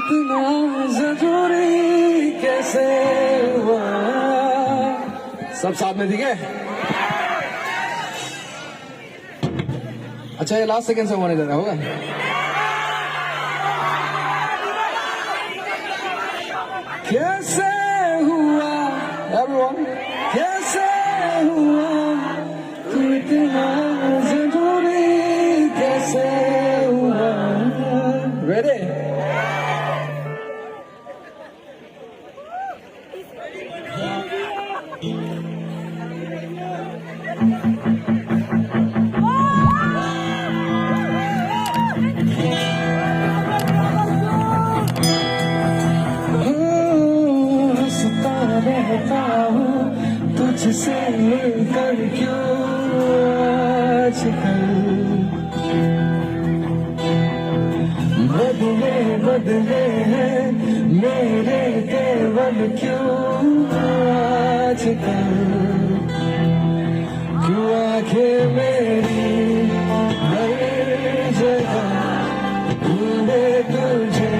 इतना जरूरी कैसे हुआ। सब साथ में ठीक है। अच्छा ये लास्ट सेकंड से होने दे रहा होगा। कैसे हुआ एवरीवन, कैसे हुआ तू इतना जरूरी कैसे हुआ। रेडी? रहता हूँ तुझसे मिलकर क्यों आजकल, बदले बदले हैं मेरे केवल क्यों आजकल। क्यों आंखें मेरी हर जगह ढूंढे तुझे,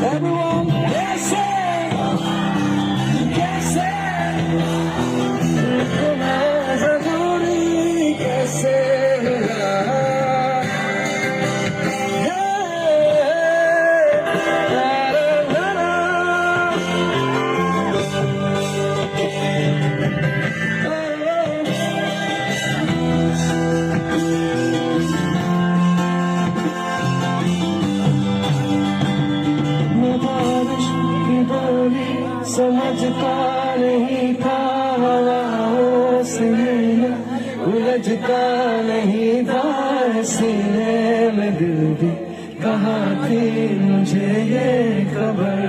everyone, कैसे कैसे इतना जरूरी कैसे हुआ। समझता नहीं था हवाओं से, उलझता नहीं था सीने में दिल भी। कहाँ थी मुझे ये खबर,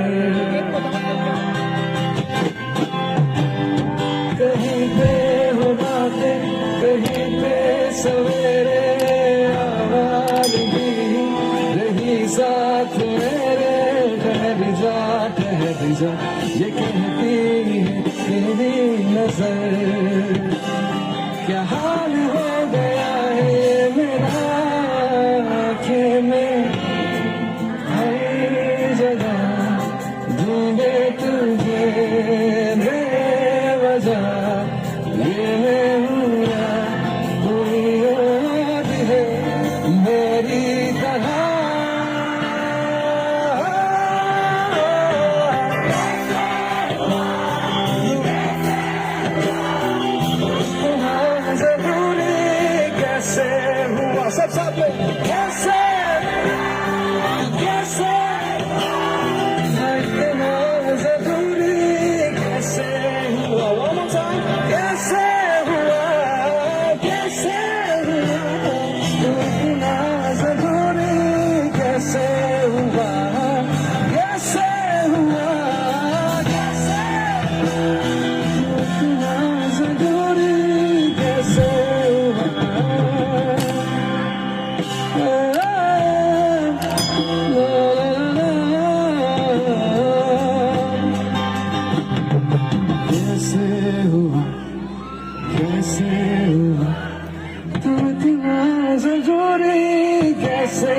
कहीं पे हो रातें कहीं पे सवेरे, आवाज़ भी रही साथ मेरे। ठहर जा ये कहती है तेरी नजर, क्या हाल हो गया है ये मेरा। आँखें में हर जगह ढूंढे तुझे बेवजह, ये मैं हूँ या कोई और है मेरी तरह। सब साथ में कैसे कैसे इतना जरूरी कैसे हुआ। One more time. कैसे हुआ कैसे हुआ इतना जरूरी कैसे हुआ। कैसे हुआ कैसे इतना जरूरी कैसे हुआ। कैसे हुआ तू इतना जरूरी कैसे